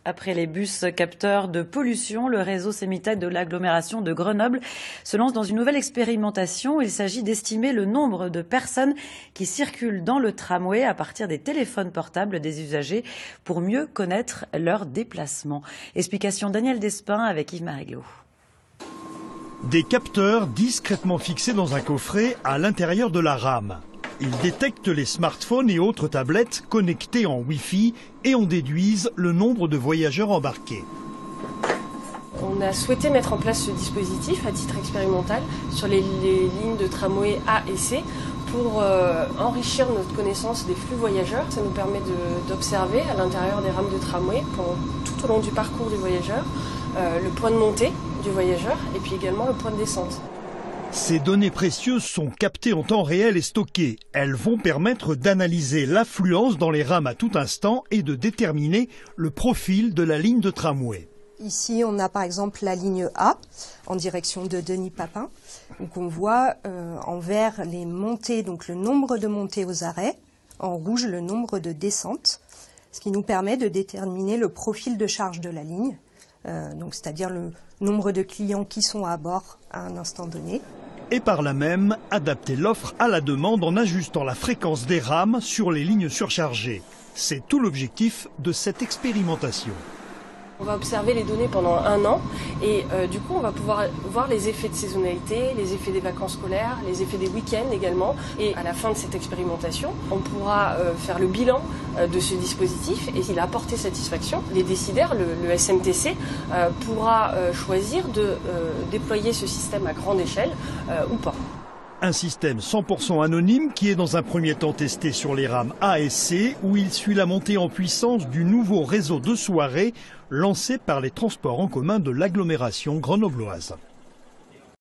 Après les bus capteurs de pollution, le réseau Sémitac de l'agglomération de Grenoble se lance dans une nouvelle expérimentation. Il s'agit d'estimer le nombre de personnes qui circulent dans le tramway à partir des téléphones portables des usagers pour mieux connaître leurs déplacements. Explication Daniel Despin avec Yves Maréglot. Des capteurs discrètement fixés dans un coffret à l'intérieur de la rame. Ils détectent les smartphones et autres tablettes connectés en Wi-Fi et en déduisent le nombre de voyageurs embarqués. On a souhaité mettre en place ce dispositif à titre expérimental sur les lignes de tramway A et C pour enrichir notre connaissance des flux voyageurs. Ça nous permet d'observer à l'intérieur des rames de tramway tout au long du parcours du voyageur le point de montée du voyageur et puis également le point de descente. Ces données précieuses sont captées en temps réel et stockées. Elles vont permettre d'analyser l'affluence dans les rames à tout instant et de déterminer le profil de la ligne de tramway. Ici, on a par exemple la ligne A en direction de Denis-Papin. Donc on voit en vert les montées, donc le nombre de montées aux arrêts, en rouge le nombre de descentes, ce qui nous permet de déterminer le profil de charge de la ligne, c'est-à-dire le nombre de clients qui sont à bord à un instant donné. Et par là même, adapter l'offre à la demande en ajustant la fréquence des rames sur les lignes surchargées. C'est tout l'objectif de cette expérimentation. On va observer les données pendant 1 an et du coup on va pouvoir voir les effets de saisonnalité, les effets des vacances scolaires, les effets des week-ends également. Et à la fin de cette expérimentation, on pourra faire le bilan de ce dispositif et s'il a apporté satisfaction, les décideurs, le SMTC, pourra choisir de déployer ce système à grande échelle ou pas. Un système 100% anonyme qui est dans un premier temps testé sur les rames A et C où il suit la montée en puissance du nouveau réseau de soirées lancé par les transports en commun de l'agglomération grenobloise.